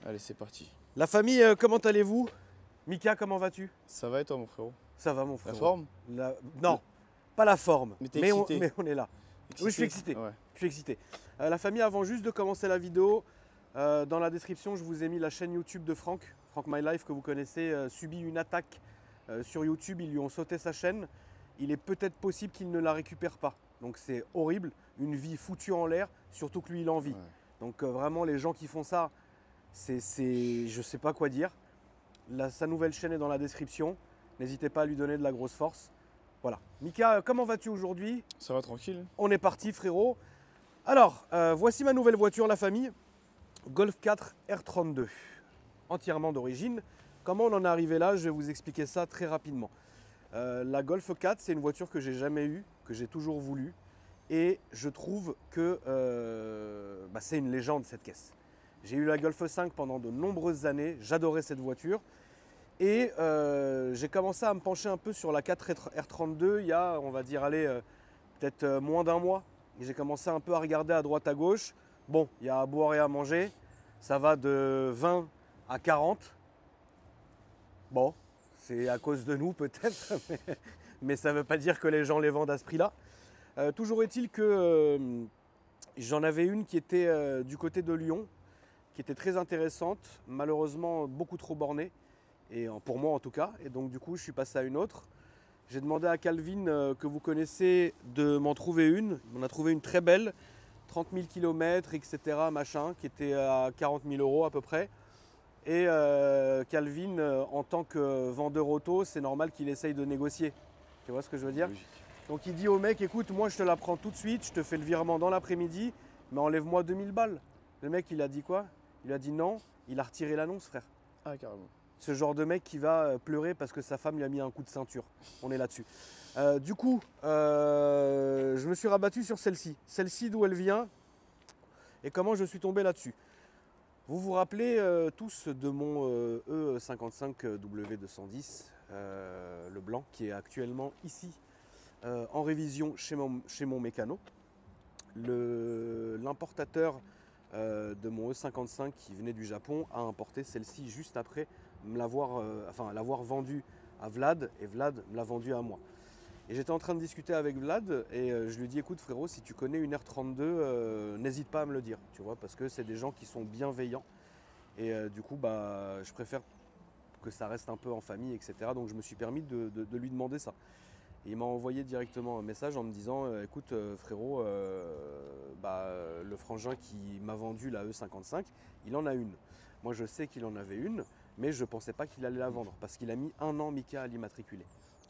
Allez, c'est parti. La famille, comment allez-vous? Mika, comment vas-tu? Ça va et toi, mon frérot? Ça va, mon frère. La forme? Non, pas la forme, Mais t'es mais excité? on est là. Excité? Oui, je suis excité. Ouais. Je suis excité. La famille, avant juste de commencer la vidéo, dans la description, je vous ai mis la chaîne YouTube de Franck, Franck My Life, que vous connaissez, subit une attaque sur YouTube. Ils lui ont sauté sa chaîne. Il est peut-être possible qu'il ne la récupère pas. Donc c'est horrible, une vie foutue en l'air, surtout que lui, il en vit. Ouais. Donc vraiment, les gens qui font ça, je sais pas quoi dire. Sa nouvelle chaîne est dans la description. N'hésitez pas à lui donner de la grosse force. Voilà. Mika, comment vas-tu aujourd'hui? Ça va tranquille? On est parti, frérot. Alors, voici ma nouvelle voiture, la famille. Golf 4 R32. Entièrement d'origine. Comment on en est arrivé là? Je vais vous expliquer ça très rapidement. La Golf 4, c'est une voiture que j'ai jamais eue, que j'ai toujours voulu. Et je trouve que c'est une légende, cette caisse. J'ai eu la Golf 5 pendant de nombreuses années. J'adorais cette voiture. Et j'ai commencé à me pencher un peu sur la 4 R32 il y a, on va dire, peut-être moins d'un mois. J'ai commencé un peu à regarder à droite à gauche. Bon, il y a à boire et à manger. Ça va de 20 à 40. Bon, c'est à cause de nous peut-être, mais ça ne veut pas dire que les gens les vendent à ce prix-là. Toujours est-il que j'en avais une qui était du côté de Lyon, qui était très intéressante, malheureusement beaucoup trop bornée. Et pour moi en tout cas, et donc du coup je suis passé à une autre. J'ai demandé à Calvin, que vous connaissez, de m'en trouver une. Il m'en a trouvé une très belle, 30 000 km, etc. machin, qui était à 40 000 € à peu près. Et Calvin, en tant que vendeur auto, c'est normal qu'il essaye de négocier. Tu vois ce que je veux dire? Logique. Donc il dit au mec, écoute, moi je te la prends tout de suite, je te fais le virement dans l'après-midi, mais enlève-moi 2000 balles. Le mec il a dit quoi? Il a dit non, il a retiré l'annonce, frère. Ah, carrément. Ce genre de mec qui va pleurer parce que sa femme lui a mis un coup de ceinture. On est là-dessus. Du coup, je me suis rabattu sur celle-ci. Celle-ci, d'où elle vient et comment je suis tombé là-dessus. Vous vous rappelez tous de mon E55W210, le blanc, qui est actuellement ici en révision chez mon mécano. L'importateur de mon E55 qui venait du Japon a importé celle-ci juste après l'avoir vendue à Vlad, et Vlad me l'a vendue à moi. Et j'étais en train de discuter avec Vlad et je lui dis écoute frérot, si tu connais une R32, n'hésite pas à me le dire, tu vois, parce que c'est des gens qui sont bienveillants et du coup je préfère que ça reste un peu en famille, etc. Donc je me suis permis de lui demander ça. Et il m'a envoyé directement un message en me disant écoute frérot, le frangin qui m'a vendu la E55, il en a une. Moi je sais qu'il en avait une, mais je ne pensais pas qu'il allait la vendre parce qu'il a mis 1 an Mika à l'immatriculer.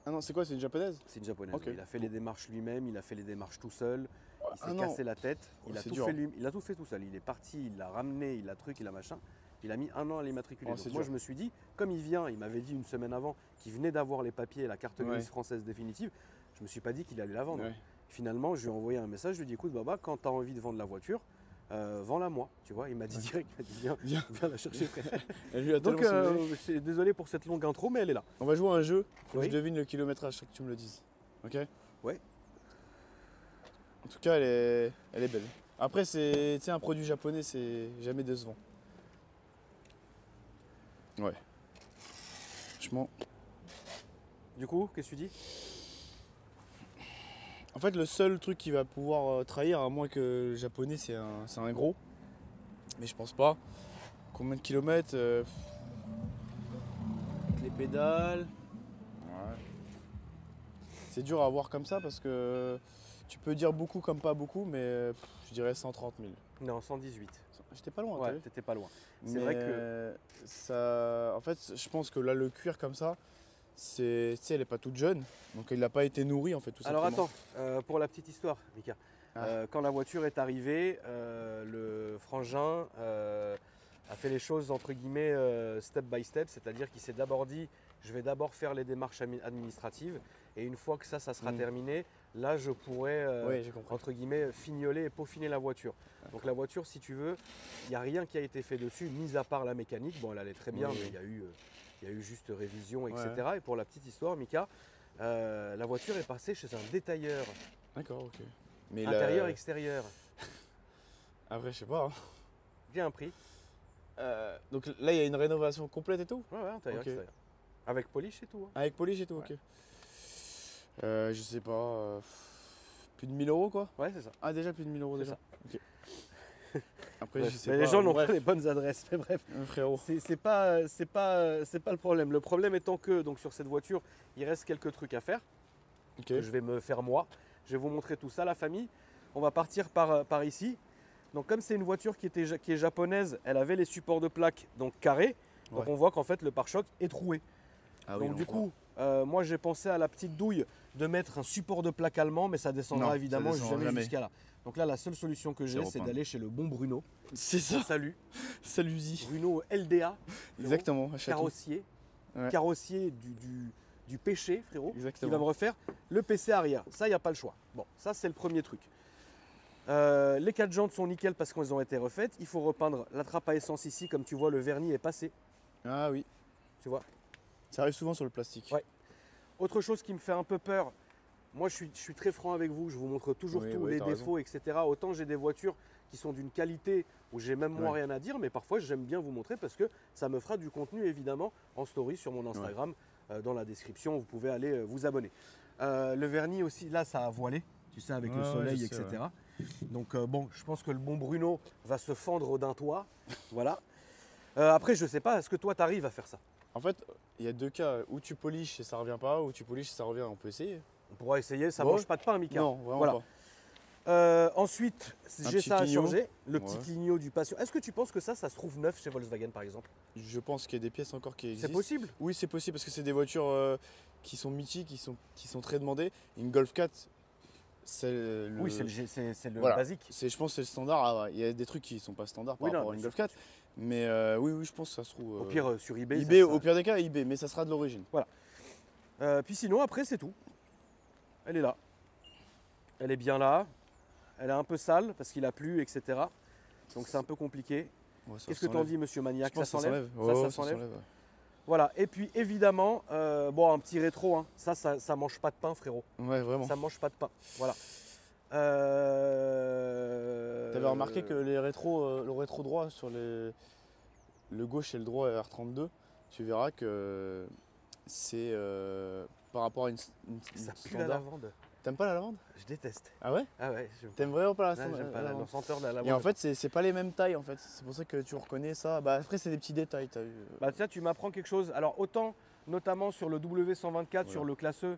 Ah non, c'est quoi? C'est une japonaise? C'est une japonaise. Ok. Oui. Il a fait les démarches lui-même, il a fait les démarches tout seul, il s'est Ah non. cassé la tête, il a c'est tout dur. fait il a tout fait tout seul. Il est parti, il l'a ramené, il a truc, il a machin. Il a mis 1 an à l'immatriculer. Oh, Donc c'est moi dur. je me suis dit, comme il vient, il m'avait dit une semaine avant qu'il venait d'avoir les papiers et la carte grise Ouais. française définitive, je me suis pas dit qu'il allait la vendre. Ouais. Finalement, je lui ai envoyé un message, je lui ai dit écoute Baba, quand tu as envie de vendre la voiture, vends-la moi. Tu vois, il m'a dit direct, il m'a dit viens la chercher frère. Elle lui a Donc tellement saoulé. désolé pour cette longue intro, mais elle est là. On va jouer à un jeu. Faut que Oui. je devine le kilométrage, que tu me le dises. Ok? Ouais. En tout cas, elle est belle. Après, c'est, tu sais, un produit japonais, c'est jamais décevant. Ouais. Franchement. Du coup, qu'est-ce que tu dis? En fait, le seul truc qui va pouvoir trahir, à moins que le japonais, c'est un gros. Mais je pense pas. Combien de kilomètres Les pédales. Ouais. C'est dur à voir comme ça parce que tu peux dire beaucoup comme pas beaucoup, mais je dirais 130 000. Non, 118. J'étais pas loin, t'as Ouais, vu. t'étais pas loin. C'est Mais vrai que ça, en fait, je pense que là, le cuir comme ça, c'est, tu sais, elle est pas toute jeune, donc il n'a pas été nourri en fait, tout alors simplement. attends, pour la petite histoire, Mika. Quand la voiture est arrivée, le frangin a fait les choses entre guillemets step by step, c'est-à-dire qu'il s'est d'abord dit je vais d'abord faire les démarches administratives et une fois que ça sera terminé, là je pourrais Oui, j'ai compris. entre guillemets fignoler et peaufiner la voiture. Donc la voiture, si tu veux, il n'y a rien qui a été fait dessus, mis à part la mécanique. Bon, elle allait très bien, Oui. mais il y a eu juste révision, etc. Ouais. Et pour la petite histoire, Mika, la voiture est passée chez un détailleur, D'accord, ok. Mais intérieur-extérieur. après, je sais pas. Hein. Bien un prix. Donc là, il y a une rénovation complète et tout? Ouais, intérieur, Ok. extérieur. Avec polish et tout. Hein. Avec polish et tout, ok. Je sais pas, plus de 1000 euros quoi? Ouais, c'est ça. Ah, déjà plus de 1000 euros C'est déjà. ça. Ok. Après, Bref, je sais mais pas. les gens n'ont bref, pas les bonnes adresses. Mais bref, frérot. c'est pas le problème. Le problème étant que donc sur cette voiture, il reste quelques trucs à faire. Ok. Que je vais me faire moi. Je vais vous montrer tout ça, la famille. On va partir par ici. Donc comme c'est une voiture qui est japonaise, elle avait les supports de plaques donc carrés. Donc Ouais. on voit qu'en fait le pare-choc est troué. Ah oui, donc du on voit. coup, moi j'ai pensé à la petite douille de mettre un support de plaque allemand, mais ça descendra Non, évidemment ça descendra jamais jamais. jusqu'à là. Donc là, la seule solution que j'ai, c'est repeindre. d'aller chez le bon Bruno. C'est ça. Salut, Salut Zi. Bruno LDA, Exactement, à Château. carrossier, Ouais. carrossier du péché, frérot, qui Exactement. va me refaire le PC arrière. Ça, il n'y a pas le choix. Bon, ça c'est le premier truc. Les 4 jantes sont nickel parce qu'elles ont été refaites. Il faut repeindre la trappe à essence ici. Comme tu vois, le vernis est passé. Ah oui, Tu vois. ça arrive souvent sur le plastique. Ouais. Autre chose qui me fait un peu peur, moi je suis très franc avec vous, je vous montre toujours Oui, tous oui, les t'as défauts, etc. Autant j'ai des voitures qui sont d'une qualité où j'ai même moi Ouais. rien à dire, mais parfois j'aime bien vous montrer parce que ça me fera du contenu évidemment en story sur mon Instagram. Dans la description, vous pouvez aller vous abonner. Le vernis aussi, là ça a voilé, tu sais, avec le Ouais, soleil, je sais, etc. Donc bon, je pense que le bon Bruno va se fendre d'un toit. Voilà. Après, je sais pas, est-ce que toi tu arrives à faire ça? En fait, il y a deux cas, où tu polish et ça revient pas, ou tu polish et ça revient, on peut essayer. On pourra essayer, ça Ouais. mange pas de pain, Mika. Non, vraiment Voilà. pas. Ensuite, j'ai petit ça à clignot. changer, le Ouais. petit clignot du patient. Est-ce que tu penses que ça se trouve neuf chez Volkswagen par exemple? Je pense qu'il y a des pièces encore qui existent. C'est possible? Oui, c'est possible parce que c'est des voitures qui sont mythiques, qui sont très demandées. Une Golf 4, c'est le. Oui, c'est le Voilà. basique. Je pense que c'est le standard. Ah ouais, il y a des trucs qui sont pas standards par Oui, non, rapport à une bien Golf 4. Mais oui, je pense que ça se trouve. Au pire, sur eBay. ça eBay, sera- au pire des cas, eBay, mais ça sera de l'origine. Puis sinon, après, c'est tout. Elle est là. Elle est bien là. Elle est un peu sale parce qu'il a plu, etc. Donc c'est un peu compliqué. Ouais, ça Qu'est-ce que tu en s'enlève. dis, monsieur Je Maniac? Ça pense que s'enlève? Ouais, Ça ouais, s'enlève. ouais. Voilà. Et puis évidemment, bon, un petit rétro. Hein. Ça mange pas de pain, frérot. Ouais, vraiment. Ça mange pas de pain. Voilà. T'avais remarqué que le rétro droit sur le gauche et le droit R32, tu verras que c'est par rapport à une Ça pue la standard. lavande. T'aimes pas la lavande? Je déteste. Ah ouais? Ah ouais, T'aimes vraiment pas la j'aime pas la lavande? senteur de la lavande. Et en fait, c'est pas les mêmes tailles en fait. C'est pour ça que tu reconnais ça. Bah après, c'est des petits détails, t'as vu. Bah tiens, tu m'apprends quelque chose. Alors autant, notamment sur le W124, Voilà. sur le classeux,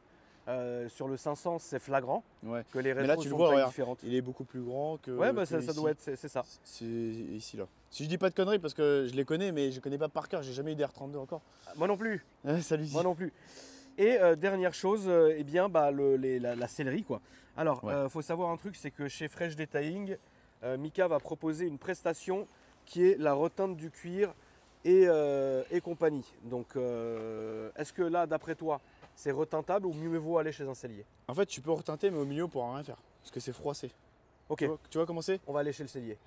sur le 500, c'est flagrant Ouais. que les Mais rétros là, tu le sont vois, tailles regarde. différentes. Il est beaucoup plus grand que. Ouais, bah que ça ici. doit être, c'est ça. C'est ici là. Si je dis pas de conneries, parce que je les connais, mais je connais pas par cœur. J'ai jamais eu des R32 encore. Moi non plus, Ouais, salut. moi non plus. Et dernière chose, eh bien, bah, la sellerie quoi. Alors, Ouais. faut savoir un truc, c'est que chez Fresh Detailing, Mika va proposer une prestation qui est la reteinte du cuir et compagnie. Donc, est-ce que là, d'après toi, c'est reteintable ou mieux vaut aller chez un sellier? En fait, tu peux reteinter, mais au milieu, on pourra rien faire. Parce que c'est froissé. Ok, Tu vois comment c'est? on va aller chez le sellier.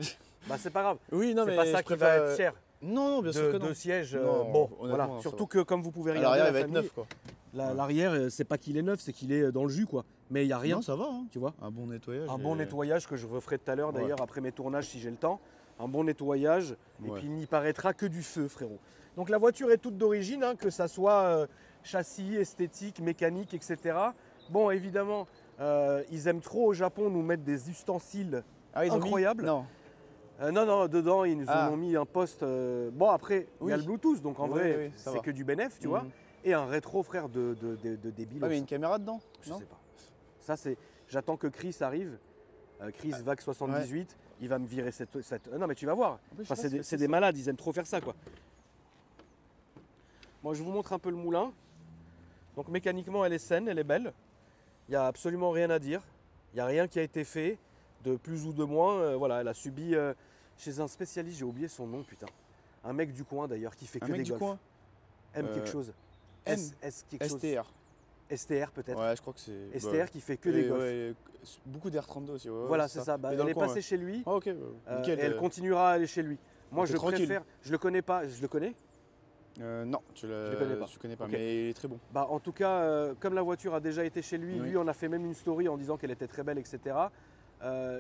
Bah, c'est pas grave. Oui, non, C'est mais pas ça je qui va préfère- être cher. Non, bien sûr que non. Deux sièges, Non, bon, honnêtement, voilà. ça Surtout va. que comme vous pouvez À regarder l'arrière, la il va être famille, neuf, quoi. Ouais. l'arrière, c'est pas qu'il est neuf, c'est qu'il est dans le jus, quoi. Mais il n'y a rien, Non, ça va. Hein. tu vois. Un bon nettoyage. Un bon nettoyage que je referai tout à l'heure, Ouais. d'ailleurs, après mes tournages, si j'ai le temps. Un bon nettoyage, et Ouais. puis il n'y paraîtra que du feu, frérot. Donc la voiture est toute d'origine, hein, que ça soit châssis, esthétique, mécanique, etc. Bon, évidemment, ils aiment trop au Japon nous mettre des ustensiles. Ah, ils ont mis- incroyable. Non. Non, dedans, ils nous Ah. ont mis un poste. Bon, après, il y a Oui. le Bluetooth, donc en Oui, vrai, oui, ça c'est va. que du bénéf, tu vois. Mhm. Et un rétro, frère, de débile. Ah, mais il y a une caméra dedans? Je Non. sais pas. Ça, c'est. J'attends que Chris arrive. Chris VAC 78, il va me virer cette. Non, mais tu vas voir. En plus, je sais Enfin, pas c'est si des, c'est c'est des malades, ils aiment trop faire ça, quoi. Moi, je vous montre un peu le moulin. Donc, mécaniquement, elle est saine, elle est belle. Il n'y a absolument rien à dire. Il n'y a rien qui a été fait, de plus ou de moins. Voilà, elle a subi chez un spécialiste, j'ai oublié son nom, putain. Un mec du coin, d'ailleurs, qui fait Un que mec des du golfs. coin? M quelque Euh, chose. M. S quelque chose. STR. STR, peut-être. Ouais, je crois que c'est. STR qui fait que des golfs. Ouais, beaucoup d'R32 aussi. Ouais, Voilà, ouais, c'est ça. Bah, Mais dans elle le est coin, passée ouais. chez lui. Ah, ok, nickel. Et elle continuera à aller chez lui. Moi, t'es je tranquille. préfère. Je le connais pas. Je le connais. Non, je le connais pas. Tu connais pas, Ok. mais il est très bon. Bah, en tout cas, comme la voiture a déjà été chez lui, Oui. lui, on a fait même une story en disant qu'elle était très belle, etc.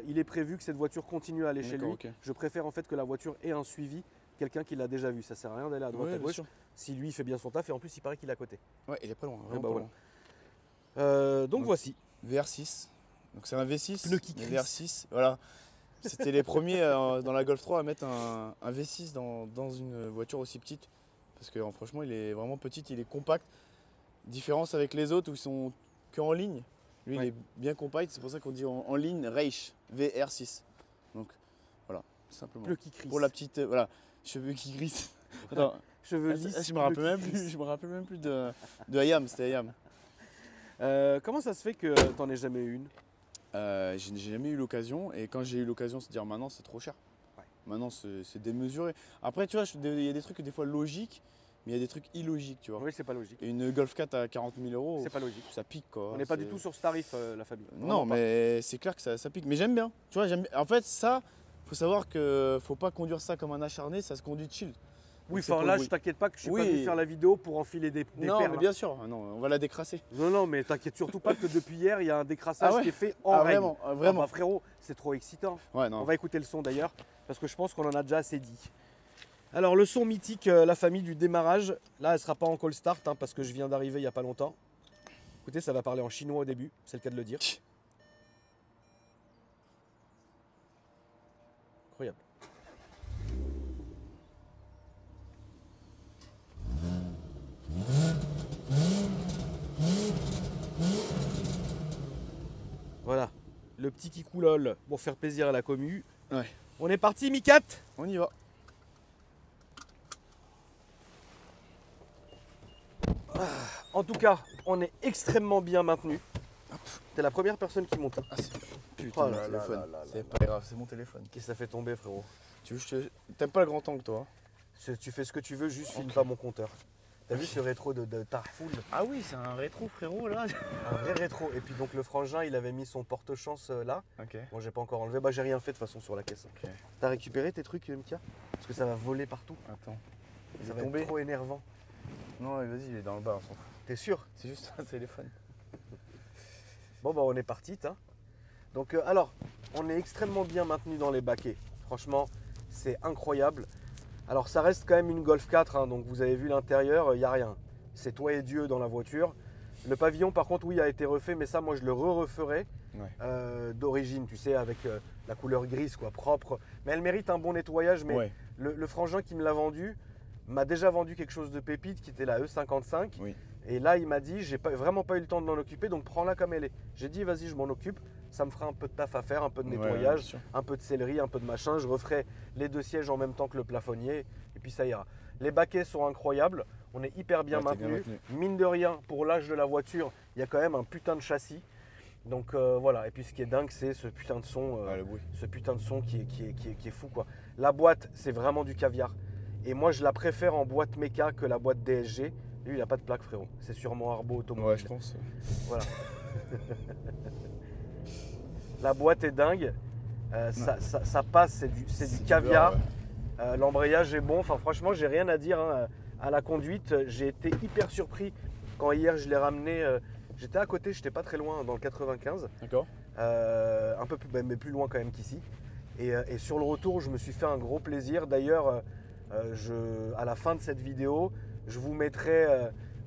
Il est prévu que cette voiture continue à aller chez lui. D'accord, ok. Je préfère en fait que la voiture ait un suivi quelqu'un qui l'a déjà vu. Ça sert à rien d'aller à droite Ouais, à bien gauche. sûr. Si lui il fait bien son taf et en plus il paraît qu'il est à côté. Ouais, il est pas loin. bah Vraiment pas voilà. loin. Donc voici. VR6. Donc c'est un V6. Pneu qui mais crisse. VR6. Voilà. C'était les premiers dans la Golf 3 à mettre un V6 dans une voiture aussi petite. Parce que franchement, il est vraiment petit, il est compact. Différence avec les autres où ils sont qu'en ligne. Lui, Ouais. il est bien compact. C'est pour ça qu'on dit en ligne Reich VR6. Donc voilà, tout simplement. Pneu qui crisse. Pour la petite, voilà, cheveux qui grissent. Attends, Cheveux lisses. je me rappelle pneu même qui plus. crisse. Je me rappelle même plus de Hayam. C'était Hayam. Comment ça se fait que t'en aies jamais eu une? J'ai jamais eu l'occasion et quand j'ai eu l'occasion, se dire maintenant c'est trop cher. Ouais. Maintenant c'est démesuré. Après tu vois, il y a des trucs des fois logiques, mais il y a des trucs illogiques, tu vois. Oui, c'est pas logique. Et une Golf 4 à 40 000 euros, C'est pas logique. ça pique quoi. On n'est pas du tout sur ce tarif, la famille. Non, Vraiment pas. mais c'est clair que ça pique. Mais j'aime bien. Tu vois, en fait ça, faut savoir que faut pas conduire ça comme un acharné, ça se conduit chill. Oui, c'est enfin pour là, le je bruit. t'inquiète pas que je suis Oui. pas venu faire la vidéo pour enfiler des Non, perles. mais bien sûr. Ah non, on va la décrasser. Non, non, mais t'inquiète surtout pas que depuis hier, il y a un décrassage Ah ouais qui est fait en Ah règle. vraiment, Ah vraiment. bah, frérot, c'est trop excitant. Ouais, non. On va écouter le son d'ailleurs, parce que je pense qu'on en a déjà assez dit. Alors le son mythique, la famille du démarrage, là elle sera pas en call start, parce que je viens d'arriver il n'y a pas longtemps. Écoutez, ça va parler en chinois au début, c'est le cas de le dire. Incroyable. Voilà, le petit qui coulole pour faire plaisir à la commu. Ouais. On est parti, Mikat? On y va. En tout cas, on est extrêmement bien maintenu. T'es la première personne qui monte. Ah, c'est Oh mon là là téléphone. là là là. C'est pas grave, c'est mon téléphone. Qu'est-ce que ça fait tomber, frérot? Tu veux, t'aimes pas le grand angle, toi? Tu fais ce que tu veux, juste filme Ok. pas mon compteur. T'as vu ce rétro de Tarfoul? Ah oui, c'est un rétro, frérot, là. Un vrai rétro. Et puis donc le frangin, il avait mis son porte-chance là. Ok. Bon, j'ai pas encore enlevé. Bah, j'ai rien fait de toute façon sur la caisse. Ok. T'as récupéré tes trucs, Mika? Parce que ça va voler partout. Attends. Il Ça est va tombé. être trop énervant. Non, vas-y, il est dans le bas, on s'en fout. T'es sûr? C'est juste un téléphone. Bon, bah, on est parti, hein. Donc, alors, on est extrêmement bien maintenu dans les baquets. Franchement, c'est incroyable. Alors, ça reste quand même une Golf 4, hein, donc vous avez vu l'intérieur, il n'y a rien. C'est toi et Dieu dans la voiture. Le pavillon, par contre, oui, a été refait, mais ça, moi, je le referai Ouais. d'origine, tu sais, avec la couleur grise, quoi, propre. Mais elle mérite un bon nettoyage. Mais Ouais. le frangin qui me l'a vendu m'a déjà vendu quelque chose de pépite qui était la E55. Oui. Et là, il m'a dit, vraiment pas eu le temps de m'en occuper, donc prends-la comme elle est. J'ai dit, vas-y, je m'en occupe. Ça me fera un peu de taf à faire, un peu de Ouais, nettoyage, bien sûr. un peu de céleri, un peu de machin. Je referai les deux sièges en même temps que le plafonnier, et puis ça ira. Les baquets sont incroyables. On est hyper bien Ouais, t'es bien maintenu. maintenu. Mine de rien, pour l'âge de la voiture, il y a quand même un putain de châssis. Donc voilà. Et puis ce qui est dingue, c'est ce putain de son. Ouais, le bruit. Ce putain de son qui est fou, quoi. La boîte, c'est vraiment du caviar. Et moi, je la préfère en boîte méca que la boîte DSG. Lui, il n'a pas de plaque, frérot. C'est sûrement Arbo Automobile. Ouais, je pense. Voilà. La boîte est dingue. Ça passe, c'est du caviar. beurre, ouais. L'embrayage est bon. Enfin, franchement, j'ai rien à dire, hein. À la conduite, j'ai été hyper surpris quand hier je l'ai ramené. J'étais à côté, j'étais pas très loin, dans le 95. D'accord. Un peu plus, mais plus loin quand même qu'ici. Et sur le retour, je me suis fait un gros plaisir. D'ailleurs, à la fin de cette vidéo, je vous mettrai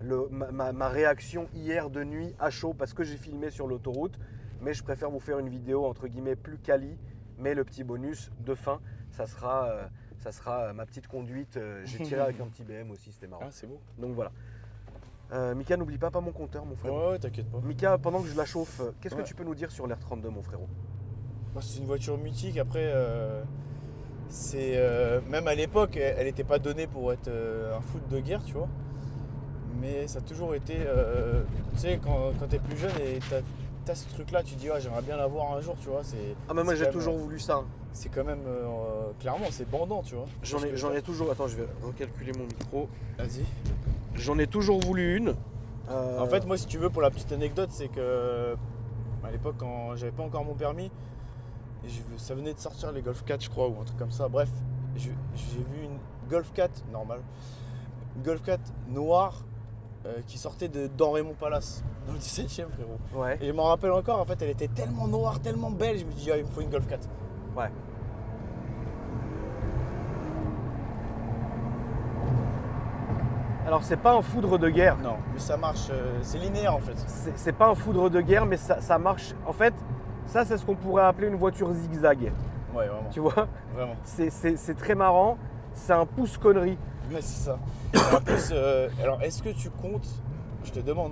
ma réaction hier de nuit à chaud parce que j'ai filmé sur l'autoroute. Mais je préfère vous faire une vidéo entre guillemets plus quali. Mais le petit bonus de fin, ça sera ma petite conduite. J'ai tiré avec un petit BM aussi, c'était marrant. Ah, c'est beau. Donc voilà. Mika, n'oublie pas mon compteur, mon frère. Ouais, t'inquiète pas. Mika, pendant que je la chauffe, qu'est-ce que Ouais. tu peux nous dire sur l'R32, mon frérot? Bah, c'est une voiture mythique. Après, même à l'époque, elle n'était pas donnée pour être un foot de guerre, tu vois. Mais ça a toujours été. Tu sais, quand t'es plus jeune et t'as ce truc-là, tu te dis, j'aimerais bien l'avoir un jour, tu vois. Ah, mais moi c'est j'ai quand toujours même, voulu ça. C'est quand même. Clairement, c'est bandant, tu vois. J'en ai toujours. Attends, je vais recalculer mon micro. Vas-y. J'en ai toujours voulu une. En fait, moi, si tu veux, pour la petite anecdote, c'est que à l'époque, quand j'avais pas encore mon permis, ça venait de sortir les Golf 4, je crois, ou un truc comme ça. Bref, j'ai vu une Golf 4 normale, une Golf 4 noire qui sortait de dans Raymond Palace, dans le 17e, frérot. Ouais. Et je m'en rappelle encore, en fait, elle était tellement noire, tellement belle, je me suis dit, il me faut une Golf 4. Ouais. Alors c'est pas un foudre de guerre. Non, mais ça marche, c'est linéaire en fait. C'est pas un foudre de guerre, mais ça marche. En fait, ça c'est ce qu'on pourrait appeler une voiture zigzag. Ouais, vraiment. Tu vois, Vraiment. c'est très marrant. C'est un pouce connerie. Ouais, c'est ça. En plus, alors est-ce que tu comptes, je te demande,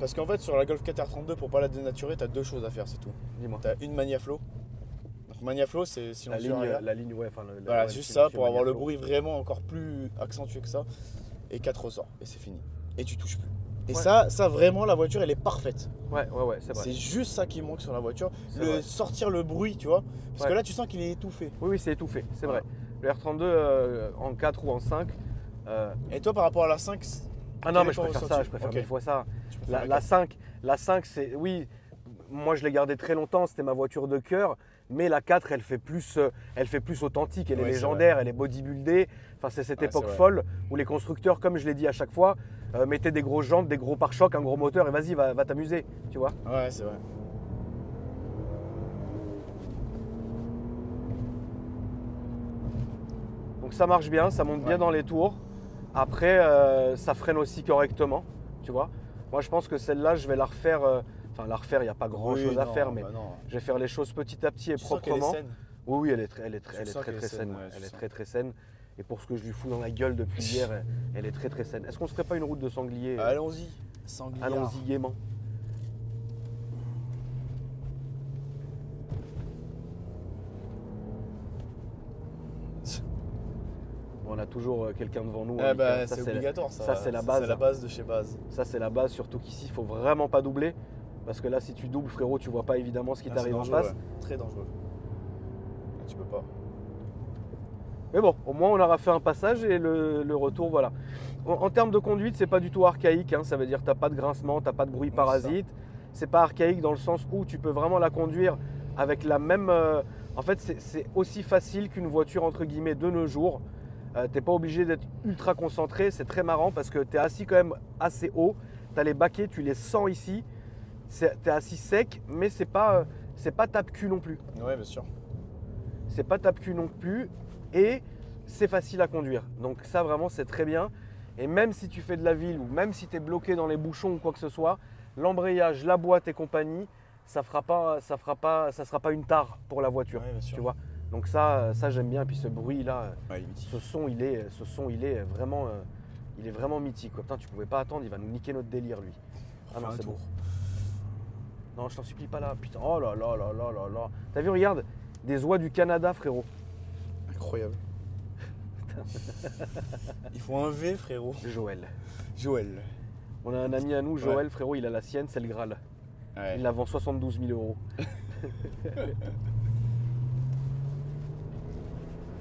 parce qu'en fait sur la Golf 4 R32, pour pas la dénaturer, tu as deux choses à faire, c'est tout. Dis-moi. Tu as une Magnaflow. Donc Magnaflow, c'est silencieux arrière. La ligne, ouais. Voilà, ouais, juste ça pour avoir le Magnaflow. bruit vraiment encore plus accentué que ça. Et 4 ressorts, et c'est fini. Et tu touches plus. Et Ouais. ça vraiment, la voiture, elle est parfaite. Ouais, c'est vrai. C'est juste ça qui manque sur la voiture. C'est vrai. Sortir le bruit, tu vois. Parce Ouais. que là, tu sens qu'il est étouffé. Oui, c'est étouffé, c'est vrai. Voilà. Le R32 en 4 ou en 5. Et toi, par rapport à la 5, Ah non, quel mais est je ton préfère ça, ressenti? je préfère Ok. 1000 fois ça. tu préfères La laquelle 5, c'est. Oui, moi je l'ai gardée très longtemps, c'était ma voiture de cœur. Mais la 4, elle fait plus authentique, elle est Ouais, c'est légendaire, elle est bodybuildée. Enfin, c'est cette Ouais, époque c'est vrai. folle où les constructeurs, comme je l'ai dit à chaque fois, mettaient des grosses jantes, des gros pare-chocs, un gros moteur et vas-y, va t'amuser, tu vois. Ouais, c'est vrai. Donc ça marche bien, ça monte bien Ouais. dans les tours. Après, ça freine aussi correctement, tu vois. Moi, je pense que celle-là, je vais la refaire. Enfin, la refaire, il n'y a pas grand-chose Oui, à non, faire, mais bah non. je vais faire les choses petit à petit et Tu sens qu'elle est proprement. saine. Oui, elle est très, Tu sens qu'elle est très saine, saine. ouais, Elle tu est sens. très saine. Et pour ce que je lui fous dans la gueule depuis hier, elle est très saine. Est-ce qu'on ne se ferait pas une route de sanglier Allons-y, sangliard. Allons-y gaiement. Bon, on a toujours quelqu'un devant nous. hein, Eh bah, Mickaël. Ça, c'est obligatoire ça. ça, c'est la base. C'est la base de chez base. Ça, c'est la base, surtout qu'ici, il faut vraiment pas doubler. Parce que là, si tu doubles, frérot, tu vois pas évidemment ce qui Ah, t'arrive c'est en dangereux, face. ouais. Très dangereux. Ah, tu peux pas. Mais bon, au moins, on aura fait un passage et le retour, voilà. En termes de conduite, c'est pas du tout archaïque. Hein. Ça veut dire que t'as pas de grincement, t'as pas de bruit c'est parasite. C'est pas archaïque dans le sens où tu peux vraiment la conduire avec la même. En fait, c'est aussi facile qu'une voiture entre guillemets de nos jours. T'es pas obligé d'être ultra concentré. C'est très marrant parce que tu es assis quand même assez haut. Tu as les baquets, tu les sens ici. Tu es assis sec, mais c'est pas tape-cul non plus. Ouais, bien sûr. C'est pas tape-cul non plus. Et c'est facile à conduire. Donc ça vraiment c'est très bien. Et même si tu fais de la ville ou même si tu es bloqué dans les bouchons ou quoi que ce soit, l'embrayage, la boîte et compagnie, ça sera pas une tare pour la voiture. Ouais, bien sûr. Tu vois. Donc ça j'aime bien. Et puis ce bruit là, Ouais, il est mythique. ce son il est vraiment mythique. Quoi. Putain, tu pouvais pas attendre, il va nous niquer notre délire lui. Ah non, Faire un c'est tour. bon. Non, je t'en supplie pas là. Putain, oh là là là là là là. T'as vu, regarde, des oies du Canada, frérot. Incroyable. Il faut un V, frérot. Joël. Joël. On a un ami à nous, Joël, frérot, il a la sienne, c'est le Graal. Ouais. Il la vend 72 000 euros.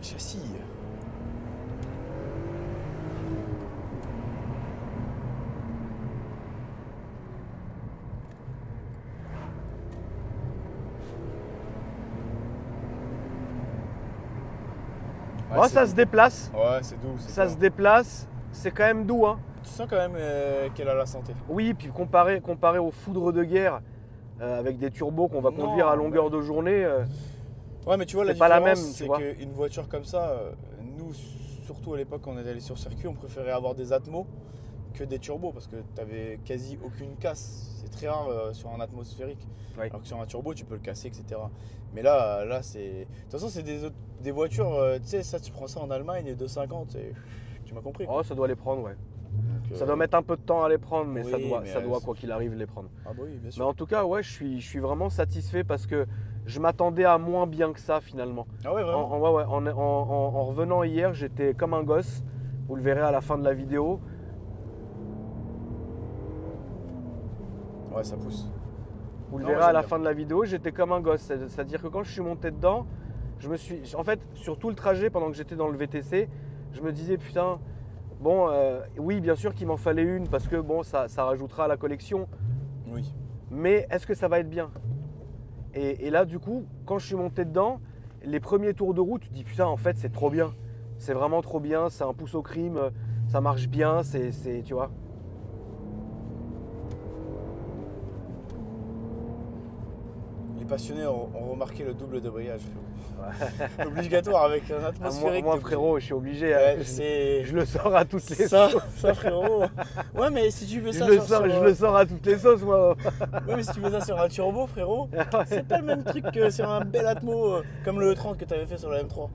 Châssis. Ouais, Oh, c'est ça doux. se déplace, Ouais, c'est doux. c'est ça bien. se déplace, c'est quand même doux. Hein. Tu sens quand même qu'elle a la santé. Oui, puis comparé aux foudres de guerre avec des turbos qu'on va Non, conduire à longueur de journée, Ouais, mais tu vois, la C'est pas la différence, même, tu c'est vois. qu'une voiture comme ça, nous, surtout à l'époque quand on est allé sur circuit, on préférait avoir des Atmos que des turbos parce que tu avais quasi aucune casse. C'est très rare sur un atmosphérique. Oui. Alors que sur un turbo, tu peux le casser, etc. Mais là c'est. De toute façon, c'est des voitures, tu sais, ça, tu prends ça en Allemagne, 250, et tu m'as compris. quoi. oh, ça doit les prendre, ouais. Donc, Ça doit mettre un peu de temps à les prendre, mais oui, ça mais, doit quoi qu'il arrive les prendre. Ah, bah oui, bien Mais sûr. en tout cas, ouais, je suis vraiment satisfait parce que je m'attendais à moins bien que ça finalement. Ah, ouais, vraiment. En revenant hier, j'étais comme un gosse. Vous le verrez à la fin de la vidéo. Ouais, ça pousse. Vous le Non, verrez moi, à la j'aime fin de la vidéo, j'étais comme un gosse. C'est-à-dire que quand je suis monté dedans, en fait, sur tout le trajet pendant que j'étais dans le VTC, je me disais putain, bon, oui, bien sûr qu'il m'en fallait une parce que bon, ça rajoutera à la collection. Oui. Mais est-ce que ça va être bien? Et là, du coup, quand je suis monté dedans, les premiers tours de route, tu te dis putain, en fait, c'est trop bien. C'est vraiment trop bien, c'est un pouce au crime, ça marche bien, tu vois. passionnés ont remarqué le double débrayage. Obligatoire avec un atmosphérique. Moi frérot, je suis obligé. Ouais, je le sors à toutes les ça, sauces. ça frérot. Ouais, mais si tu fais ça je le sors à toutes les sauces, moi. Ouais, mais si tu fais ça sur un turbo, frérot, c'est pas le même truc que sur un bel atmo comme le E30 que tu avais fait sur la M3.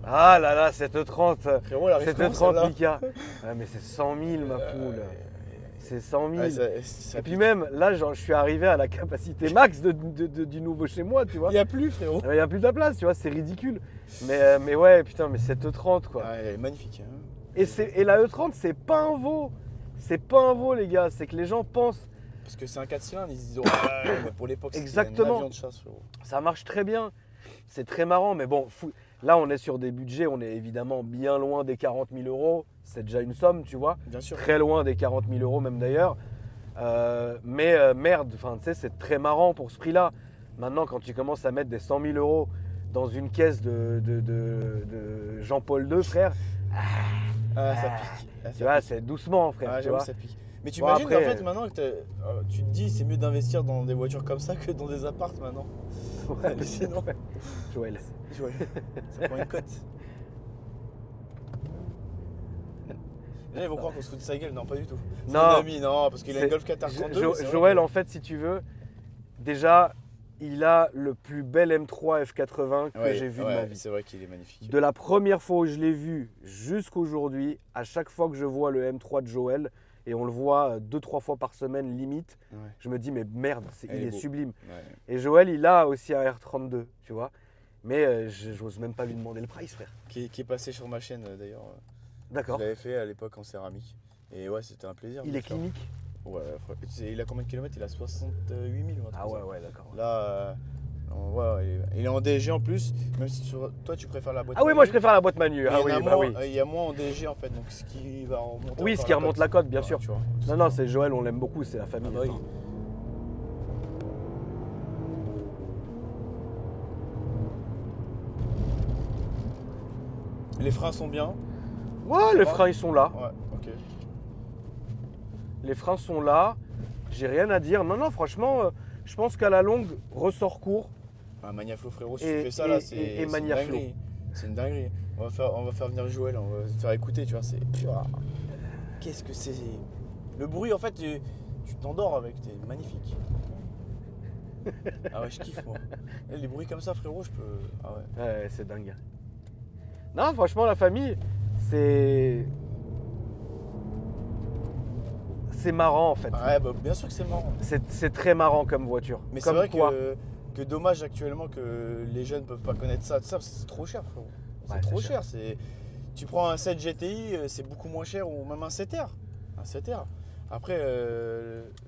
Ah là là, cette E30. Frérot, la cette E30 Mika. Ouais, mais c'est 100 000 ma poule. C'est 100 000. Ouais, et puis même, là, genre, je suis arrivé à la capacité max du nouveau chez moi, tu vois. Il n'y a plus, frérot. Il n'y a plus de la place, tu vois, c'est ridicule. Mais ouais, putain, mais cette E30, quoi. Ouais, elle est magnifique. Hein. Et la E30, c'est pas un veau. C'est pas un veau, les gars. C'est que les gens pensent. Parce que c'est un 4 cylindres, ils se disent, mais pour l'époque, c'est un avion de chasse, frérot. Ça marche très bien. C'est très marrant, mais bon, là, on est sur des budgets, on est évidemment bien loin des 40 000 euros. C'est déjà une somme, tu vois. Bien sûr. Très loin des 40 000 euros, même d'ailleurs. Merde, tu sais, c'est très marrant pour ce prix-là. Maintenant, quand tu commences à mettre des 100 000 euros dans une caisse de Jean-Paul II, frère. Ça pique. Tu vois, c'est doucement, frère. Ah, tu vois. Ça pique. Mais tu imagines après, qu'en fait, maintenant, que tu te dis c'est mieux d'investir dans des voitures comme ça que dans des apparts maintenant. Ouais, sinon. Joël. Ça prend une cote. Là, ils vont croire qu'on se fout de sa gueule. Non, pas du tout. C'est un ami, non, parce qu'il a une Golf 4 R32. Joël, en fait, si tu veux, déjà, il a le plus bel M3 F80 que j'ai vu de ma vie. C'est vrai qu'il est magnifique. De la première fois où je l'ai vu jusqu'aujourd'hui, à chaque fois que je vois le M3 de Joël, et on le voit 2-3 fois par semaine limite, je me dis mais merde, il est sublime. Ouais. Et Joël, il a aussi un R32, tu vois. Mais j'ose même pas lui demander le price, frère. Qui est passé sur ma chaîne d'ailleurs. D'accord. Je l'avais fait à l'époque en céramique. Et ouais, c'était un plaisir. Il est clinique. Ouais, il a combien de kilomètres? Il a 68 000. Ah ouais, d'accord. Là, il est en DG en plus. Même si toi, tu préfères la boîte manuelle. Ah oui, moi je préfère la boîte manuelle. Ah oui, bah oui. Il y a moins en DG en fait, donc ce qui va remonter. Oui, ce qui remonte la cote, bien sûr. Tu vois, non, c'est Joël, on l'aime beaucoup, c'est la famille. Ah, bah oui. Les freins sont bien. Ouais, les freins ils sont là. Ouais, ok. Les freins sont là. J'ai rien à dire. Non, franchement, je pense qu'à la longue, ressort court. Magnaflow, frérot, si tu fais ça là, c'est une dinguerie. C'est une dinguerie. On va faire venir Joël, on va se faire écouter, tu vois. C'est pur. Qu'est-ce que c'est? Le bruit, en fait, tu t'endors avec. C'est magnifique. Ah ouais, je kiffe moi. Les bruits comme ça, frérot, je peux. Ah ouais. Ouais, c'est dingue. Non, franchement, la famille, c'est marrant en fait. Ouais, bah, bien sûr que c'est marrant. C'est très marrant comme voiture. Mais c'est vrai que dommage actuellement que les jeunes peuvent pas connaître ça. Ça, c'est trop cher, frérot. C'est trop cher. Tu prends un 7 GTI, c'est beaucoup moins cher, ou même un 7R. Un 7R. Après,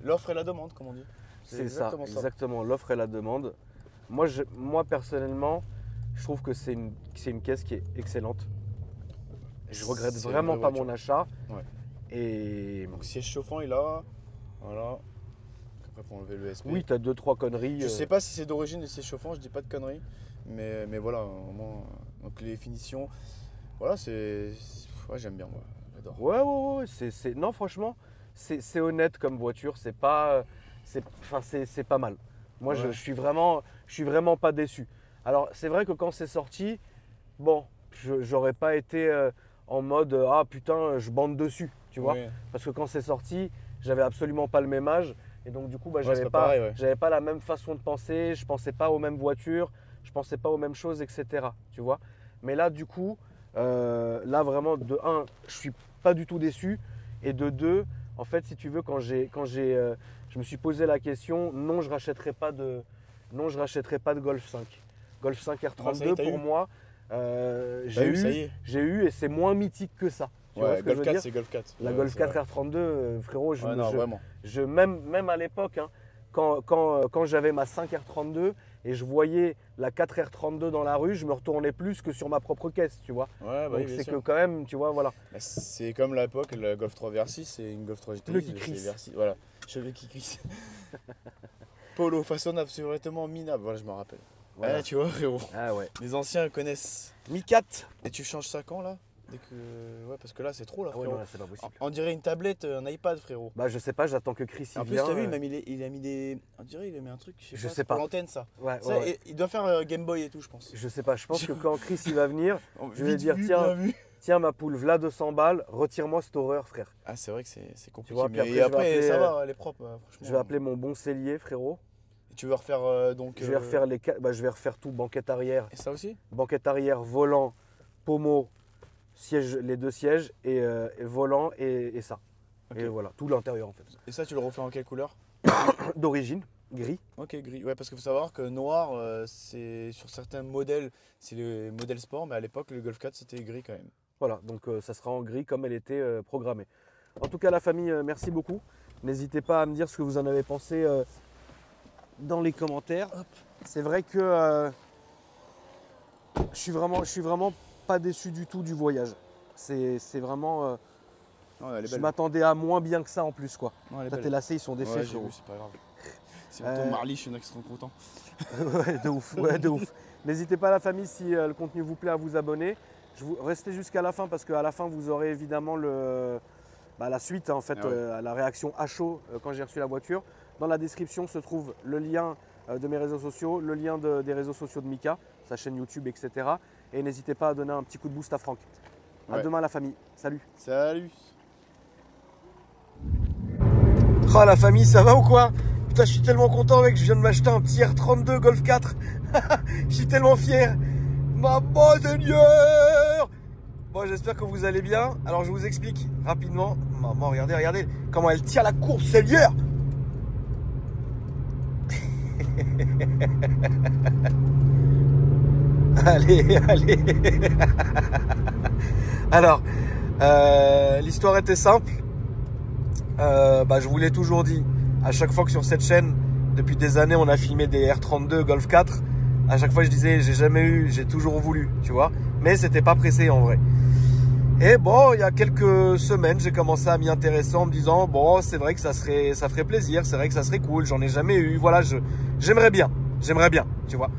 l'offre et la demande, comme on dit. C'est ça, exactement. L'offre et la demande. Moi personnellement, je trouve que c'est une caisse qui est excellente. Je regrette vraiment pas mon achat. Ouais. Et donc siège chauffant, il a. Voilà. Après pour enlever le SP. Oui, tu as 2-3 conneries. Je sais pas si c'est d'origine les sièges chauffants, je dis pas de conneries. Mais voilà, au moins. Donc les finitions. Voilà, ouais, j'aime bien, moi. J'adore. Ouais. Non, franchement, c'est honnête comme voiture. C'est pas mal. Moi, je suis vraiment pas déçu. Alors, c'est vrai que quand c'est sorti, bon, j'aurais pas été en mode ah putain, je bande dessus, tu vois. Parce que quand c'est sorti, j'avais absolument pas le même âge et donc du coup, j'avais pas la même façon de penser, je pensais pas aux mêmes voitures, je pensais pas aux mêmes choses, etc. Tu vois. Mais là, du coup, là vraiment, de 1, je suis pas du tout déçu et de 2, en fait, si tu veux, je me suis posé la question, non, je rachèterai pas de Golf 5. Golf 5 R32 pour moi, j'ai eu et c'est moins mythique que ça. Tu vois ce que Golf 4, c'est Golf 4. La Golf 4 R32, frérot, vraiment. Même à l'époque, hein, quand j'avais ma 5 R32 et je voyais la 4 R32 dans la rue, je me retournais plus que sur ma propre caisse, tu vois. Ouais, donc c'est que quand même, tu vois, voilà. C'est comme l'époque, la Golf 3 VR6, c'est une Golf 3 GTI. Le qui crisse. Voilà, cheveux qui crisse. Polo façonnable, survêtement minable, voilà, je me rappelle. Voilà. Tu vois, frérot. Ah ouais. Les anciens connaissent. Mi 4. Et tu changes ça quand là? Dès que... Ouais, parce que là, c'est trop, là, Ah ouais, frérot. non, là, c'est pas possible. On dirait une tablette, un iPad, frérot. Bah, je sais pas, j'attends que Chris y En plus, vient. t'as vu, même il a mis des. On dirait il a mis un truc, Je je sais sais pas. pas, pour l'antenne, ça. Ouais, Ça, ouais. et il doit faire Game Boy et tout, je pense. Je sais pas, je pense que quand Chris il va venir, je vais Vite dire vu, tiens, bien vu. tiens ma poule, v'là 200 balles, retire-moi cette horreur, frère. Ah, c'est vrai que c'est compliqué. vois, puis mais après, je vais appeler, ça va, elle est propre, franchement. Je vais appeler mon bon cellier, frérot. Et tu veux refaire donc. Je vais refaire je vais refaire tout, banquette arrière, Et ça aussi volant, pommeau, siège, les 2 sièges et volant et ça. Ok. Et voilà, tout l'intérieur en fait. Et ça, tu le refais en quelle couleur? D'origine, gris. Ok, gris. Ouais, parce qu'il faut savoir que noir, c'est sur certains modèles, c'est les modèles sport, mais à l'époque, le Golf 4, c'était gris quand même. Voilà, donc ça sera en gris comme elle était programmée. En tout cas, la famille, merci beaucoup. N'hésitez pas à me dire ce que vous en avez pensé dans les commentaires. C'est vrai que je suis vraiment pas déçu du tout du voyage. C'est vraiment... Non, elle est je belle. m'attendais à moins bien que ça en plus, quoi. Non, elle est T'as belle. tes lacets, ils sont défaits, Ouais, j'ai frérot. vu, c'est pas grave. Si on tombe Marliche, il y en a qui seront contents. Ouais, de ouf, ouais, de ouf. N'hésitez pas, la famille, si le contenu vous plaît, à vous abonner. Restez jusqu'à la fin parce qu'à la fin, vous aurez évidemment la suite, hein, en fait, Ah ouais. à la réaction à chaud quand j'ai reçu la voiture. Dans la description se trouve le lien de mes réseaux sociaux, le lien des réseaux sociaux de Mika, sa chaîne YouTube, etc. Et n'hésitez pas à donner un petit coup de boost à Franck. À Ouais. demain, la famille. Salut. Salut. Oh, la famille, ça va ou quoi? Putain, je suis tellement content, mec. Je viens de m'acheter un petit R32 Golf 4. Je suis tellement fier. Ma bonne Dieu. Bon, j'espère que vous allez bien. Alors, je vous explique rapidement. Maman, regardez comment elle tient la courbe, Seigneur. Allez. Alors, l'histoire était simple. Je vous l'ai toujours dit. À chaque fois que sur cette chaîne, depuis des années, on a filmé des R32 Golf 4. À chaque fois, je disais, j'ai toujours voulu, tu vois. Mais c'était pas pressé en vrai. Et bon, il y a quelques semaines, j'ai commencé à m'y intéresser en me disant, bon, c'est vrai que ça ferait plaisir, c'est vrai que ça serait cool, j'en ai jamais eu, voilà, j'aimerais bien, tu vois.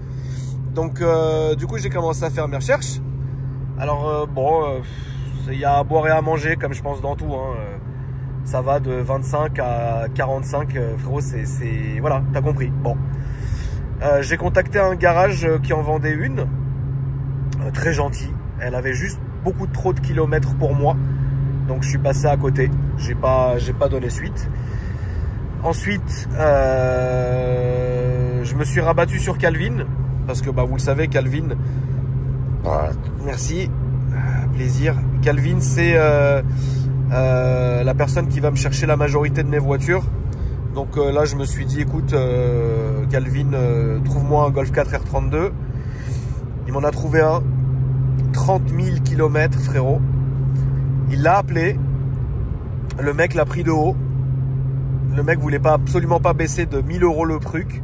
Donc, du coup, j'ai commencé à faire mes recherches. Alors, il y a à boire et à manger, comme je pense dans tout, hein. Ça va de 25 à 45, frérot, voilà, t'as compris. Bon, j'ai contacté un garage qui en vendait une, très gentil. Elle avait juste beaucoup trop de kilomètres pour moi, donc je suis passé à côté. J'ai pas donné suite. Ensuite, je me suis rabattu sur Calvin parce que vous le savez, Calvin. Merci, plaisir. Calvin, c'est la personne qui va me chercher la majorité de mes voitures. Donc là, je me suis dit, écoute, Calvin, trouve-moi un Golf 4 R32. Il m'en a trouvé un. 30 000 km, frérot. Il l'a appelé. Le mec l'a pris de haut. Le mec voulait absolument pas baisser de 1000 € le truc.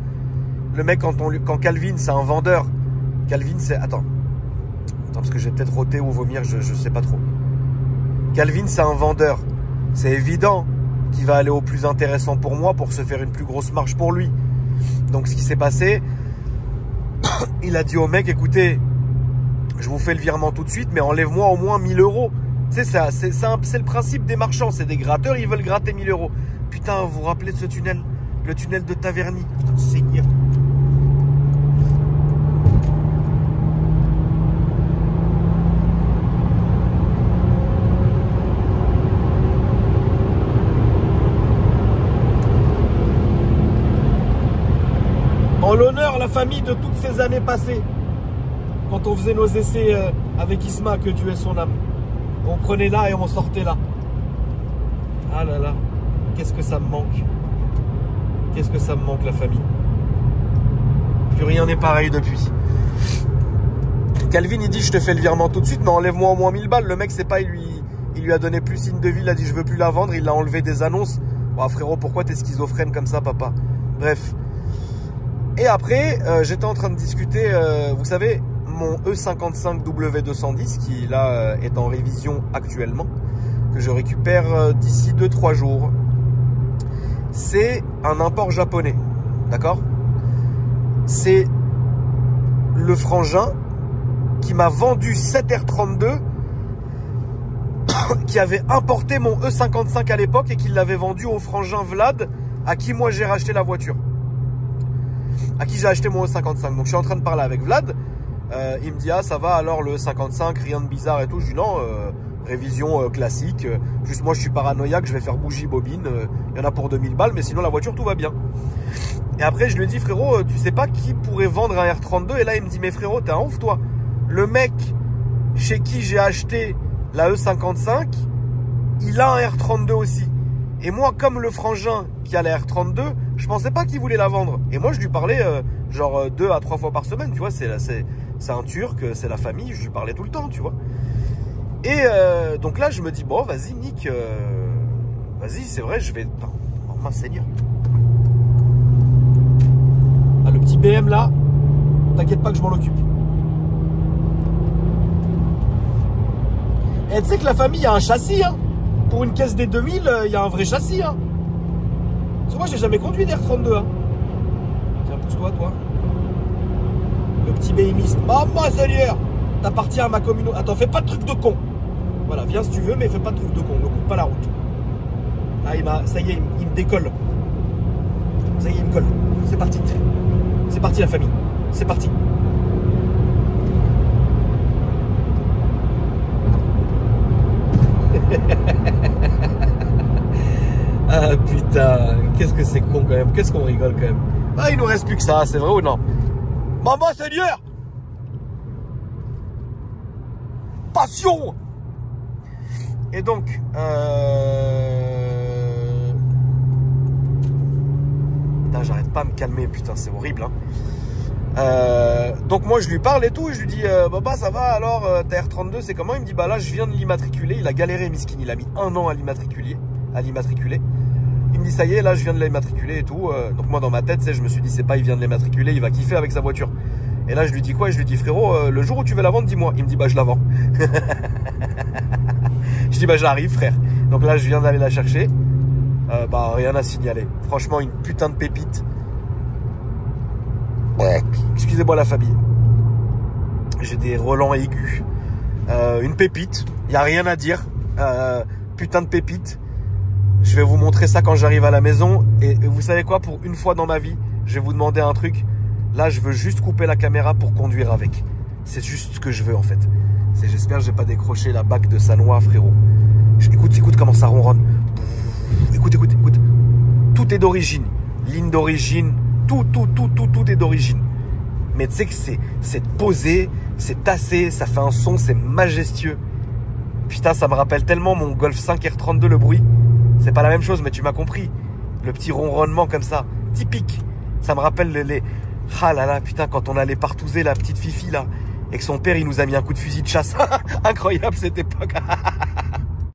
Le mec, quand Calvin, c'est un vendeur. Calvin, c'est... Attends, parce que je vais peut-être rôter ou vomir, je sais pas trop. Calvin, c'est un vendeur. C'est évident qu'il va aller au plus intéressant pour moi pour se faire une plus grosse marge pour lui. Donc, ce qui s'est passé, il a dit au mec, écoutez, je vous fais le virement tout de suite, mais enlève-moi au moins 1000 €. Tu sais, c'est le principe des marchands. C'est des gratteurs, ils veulent gratter 1000 €. Putain, vous vous rappelez de ce tunnel? Le tunnel de Taverny. Putain, Seigneur. En l'honneur, la famille, de toutes ces années passées, quand on faisait nos essais avec Isma, que Dieu ait son âme, on prenait là et on sortait là. Ah là là, qu'est-ce que ça me manque. Qu'est-ce que ça me manque, la famille. Plus rien n'est pareil depuis. Calvin, il dit, je te fais le virement tout de suite, mais enlève-moi au moins 1000 balles. Le mec, c'est pas, il lui a donné plus signe de vie, il a dit, je veux plus la vendre, il a enlevé des annonces. Oh, frérot, pourquoi t'es schizophrène comme ça, papa? Bref. Et après, j'étais en train de discuter, vous savez, mon E55 W210 qui là est en révision actuellement, que je récupère d'ici 2-3 jours. C'est un import japonais, d'accord? C'est le frangin qui m'a vendu cette R32 qui avait importé mon E55 à l'époque et qui l'avait vendu au frangin Vlad, à qui moi j'ai racheté la voiture. À qui j'ai acheté mon E55. Donc je suis en train de parler avec Vlad. Il me dit, ah ça va alors le E55, rien de bizarre et tout. Je dis non, révision classique. Juste moi je suis paranoïaque, je vais faire bougie bobine. Il y en a pour 2000 balles, mais sinon la voiture tout va bien. Et après je lui ai dit, frérot, tu sais pas qui pourrait vendre un R32? Et là il me dit, mais frérot, t'es un ouf toi. Le mec chez qui j'ai acheté la E55, il a un R32 aussi. Et moi, comme le frangin qui a la R32, je pensais pas qu'il voulait la vendre. Et moi, je lui parlais genre 2 à 3 fois par semaine, tu vois. C'est un Turc, c'est la famille, je lui parlais tout le temps, tu vois. Et donc là, je me dis, bon, vas-y, Nick, vas-y, c'est vrai, je vais... Oh, mince Seigneur. Ah, le petit BM là, t'inquiète pas que je m'en occupe. Et tu sais que la famille a un châssis, hein. Pour une caisse des 2000, il y a un vrai châssis, hein. Parce que moi, j'ai jamais conduit des R32, hein. Tiens, pousse-toi, toi. Le petit BMiste. Maman Seigneur, t'appartiens à ma communauté. Attends, fais pas de truc de con. Voilà, viens si tu veux, mais fais pas de truc de con. Ne coupe pas la route. Ah, ça y est, il me décolle. Ça y est, il me colle. C'est parti. C'est parti, la famille. C'est parti. Ah putain, qu'est-ce que c'est con quand même, qu'est-ce qu'on rigole quand même. Ah, il nous reste plus que ça, c'est vrai ou non? Maman Seigneur, passion. Et donc putain, j'arrête pas de me calmer, putain, c'est horrible, hein. Donc moi je lui parle et tout, et je lui dis Baba ça va alors, ta R32 c'est comment? Il me dit bah là je viens de l'immatriculer. Il a galéré miskin, il a mis 1 an à l'immatriculer. Il me dit ça y est, là je viens de l'immatriculer et tout. Donc moi dans ma tête je me suis dit c'est pas il vient de l'immatriculer, il va kiffer avec sa voiture. Et là je lui dis quoi? Je lui dis frérot, le jour où tu veux la vendre dis-moi. Il me dit bah je la vends. Je dis bah j'arrive frère. Donc là je viens d'aller la chercher. Bah rien à signaler. Franchement une putain de pépite. Excusez-moi la famille. J'ai des relents aigus. Une pépite. Il n'y a rien à dire. Putain de pépite. Je vais vous montrer ça quand j'arrive à la maison. Et vous savez quoi? Pour une fois dans ma vie, je vais vous demander un truc. Là, je veux juste couper la caméra pour conduire avec. C'est juste ce que je veux en fait. J'espère que j'ai pas décroché la bague de Sanois, frérot. Écoute comment ça ronronne. Écoute. Tout est d'origine. Ligne d'origine. Tout est d'origine. Mais tu sais que c'est posé, c'est tassé, ça fait un son, c'est majestueux. Putain, ça me rappelle tellement mon Golf 5 R32, le bruit. C'est pas la même chose, mais tu m'as compris. Le petit ronronnement comme ça, typique. Ça me rappelle les... Ah là là, putain, quand on allait partouzer la petite Fifi là, et que son père, il nous a mis un coup de fusil de chasse. Incroyable cette époque.